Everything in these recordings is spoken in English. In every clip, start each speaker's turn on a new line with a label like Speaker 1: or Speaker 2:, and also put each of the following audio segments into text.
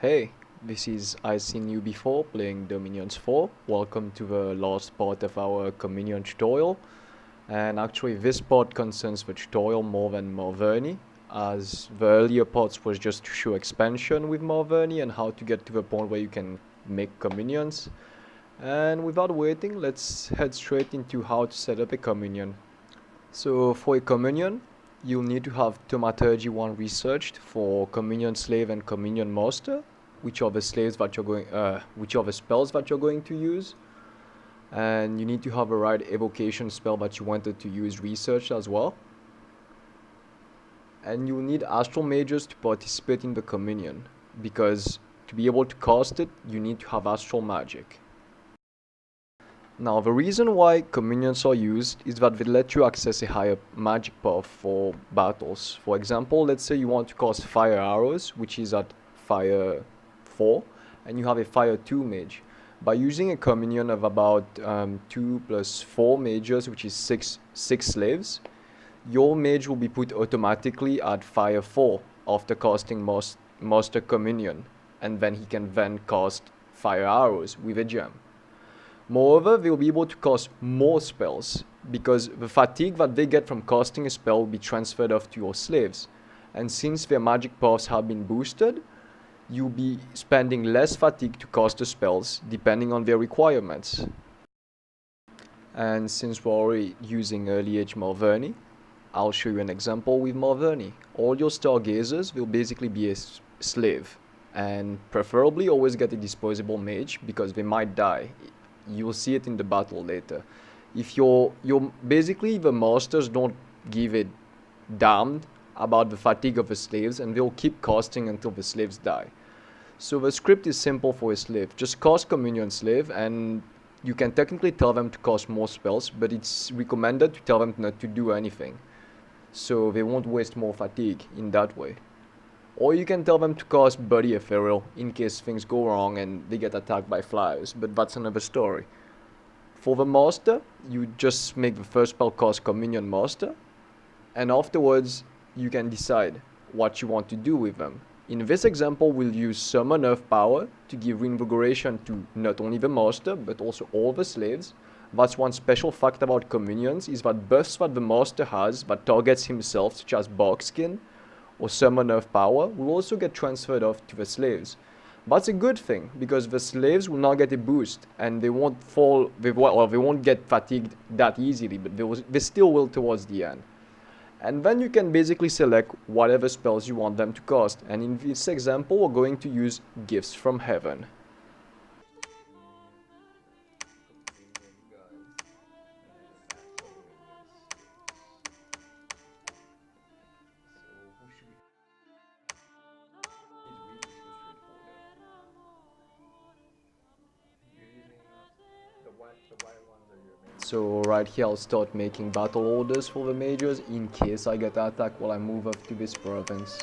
Speaker 1: Hey, this is I Seen You Before playing Dominions 4. Welcome to the last part of our Communion tutorial. And actually this part concerns the tutorial more than Marverni, as the earlier parts was just to show expansion with Marverni and how to get to the point where you can make communions. And without waiting, let's head straight into how to set up a communion. So for a communion, you'll need to have Thaumaturgy 1 researched for Communion Slave and Communion Master, which are the spells that you're going to use. And you need to have a right evocation spell that you wanted to use researched as well. And you'll need Astral Mages to participate in the communion, because to be able to cast it, you need to have Astral Magic. Now, the reason why communions are used is that they let you access a higher magic path for battles. For example, let's say you want to cast Fire Arrows, which is at Fire 4, and you have a Fire 2 mage. By using a communion of about 2 plus 4 mages, which is 6 slaves, your mage will be put automatically at Fire 4 after casting Master Communion, and then he can then cast Fire Arrows with a gem. Moreover, they'll be able to cast more spells, because the fatigue that they get from casting a spell will be transferred off to your slaves. And since their magic paths have been boosted, you'll be spending less fatigue to cast the spells, depending on their requirements. And since we're already using early age Marverni, I'll show you an example with Marverni. All your stargazers will basically be a slave, and preferably always get a disposable mage, because they might die. You'll see it in the battle later. If you're basically, the masters don't give a damn about the fatigue of the slaves, and they'll keep casting until the slaves die. So the script is simple for a slave. Just cast Communion Slave, and you can technically tell them to cast more spells, but it's recommended to tell them not to do anything, so they won't waste more fatigue in that way. Or you can tell them to cast Buddy Ethereal in case things go wrong and they get attacked by flyers, but that's another story. For the Master, you just make the first spell cast Communion Master, and afterwards you can decide what you want to do with them. In this example, we'll use Summon Earth Power to give reinvigoration to not only the Master, but also all the slaves. That's one special fact about communions, is that buffs that the Master has that targets himself, such as Barkskin or Summon Earth Power, will also get transferred off to the slaves. That's a good thing, because the slaves will not get a boost, and they won't they won't get fatigued that easily, but they still will towards the end. And then you can basically select whatever spells you want them to cast, and in this example we're going to use Gifts from Heaven. So right here I'll start making battle orders for the mages in case I get attacked while I move up to this province.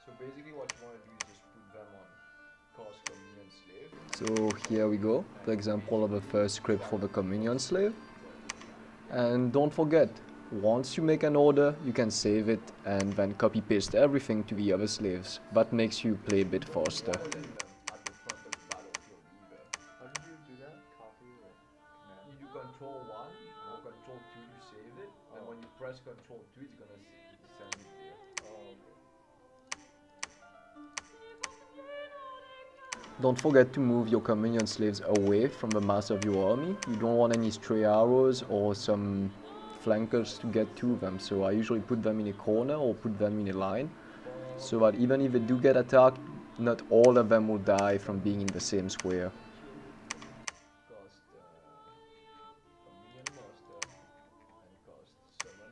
Speaker 1: So basically what you want to do is just put them on cast Communion Slave. So here we go, the example of the first script for the Communion Slave. And don't forget, once you make an order, you can save it and then copy paste everything to the other slaves. That makes you play a bit faster. Control 1 or Control 2 to save it, and when you press Control 2 it's gonna send it there. Don't forget to move your Communion Slaves away from the mass of your army. You don't want any stray arrows or some flankers to get to them, so I usually put them in a corner or put them in a line, so that even if they do get attacked, not all of them will die from being in the same square.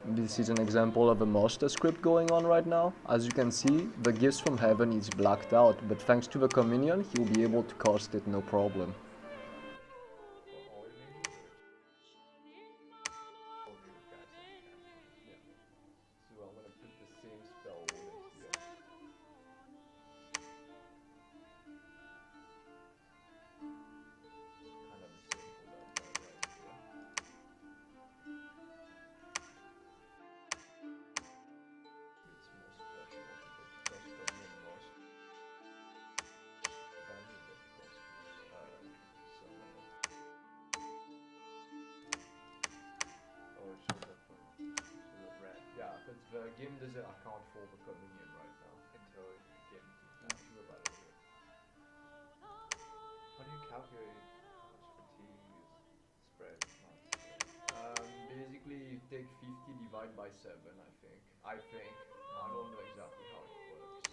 Speaker 1: This is an example of a master script going on right now. As you can see, the Gifts from Heaven is blacked out, but thanks to the communion, he'll be able to cast it no problem. So The game doesn't account for the communion right now.
Speaker 2: Until you get into the battle. How do you calculate how much fatigue is spread?
Speaker 1: Basically, you take 50 divided by 7, I think. I don't know exactly how it works.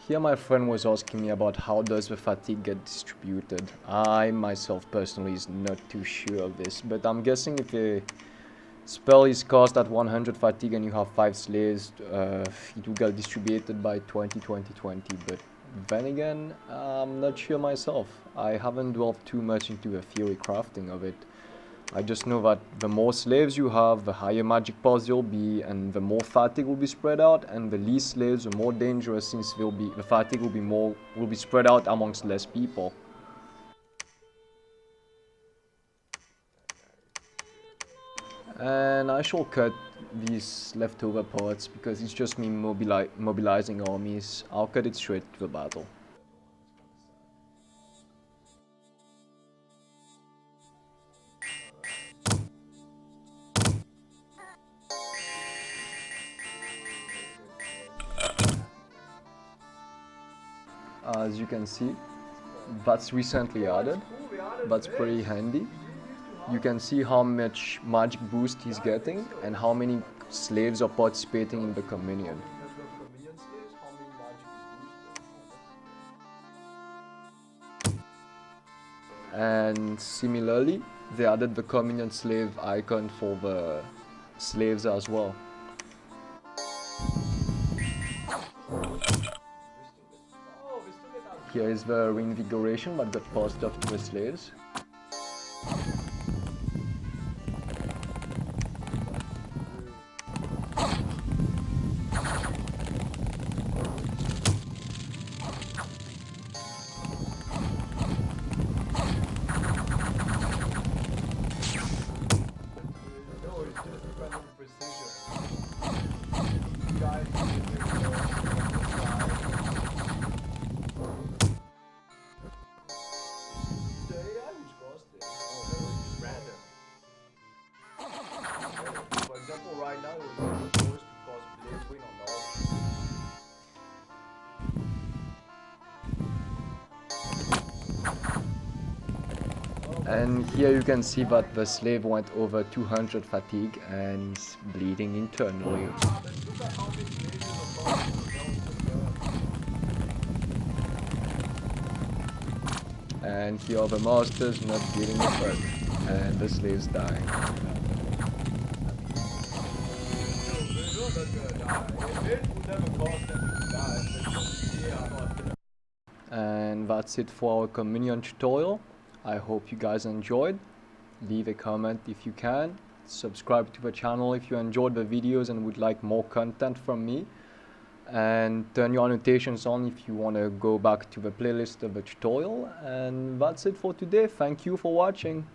Speaker 1: Here my friend was asking me about how does the fatigue get distributed. I myself personally is not too sure of this, but I'm guessing if a spell is cast at 100 fatigue and you have 5 slaves, it will get distributed by 20-20-20, but then again, I'm not sure myself. I haven't delved too much into the theory crafting of it. I just know that the more slaves you have, the higher magic powers you'll be, and the more fatigue will be spread out, and the least slaves, the more dangerous, since the fatigue will be spread out amongst less people. And I shall cut these leftover parts because it's just me mobilizing armies. I'll cut it straight to the battle. As you can see, that's recently added. That's pretty handy. You can see how much magic boost he's getting and how many slaves are participating in the communion. And similarly, they added the communion slave icon for the slaves as well. Here is the reinvigoration that got passed off to the slaves. Right now, it was supposed to cause blade win on the And here you can see that the slave went over 200 fatigue and is bleeding internally. And here are the masters not getting the hurt, and the slaves dying. And that's it for our communion tutorial. I hope you guys enjoyed. Leave a comment if you can. Subscribe to the channel if you enjoyed the videos and would like more content from me. And turn your annotations on if you want to go back to the playlist of the tutorial. And that's it for today. Thank you for watching.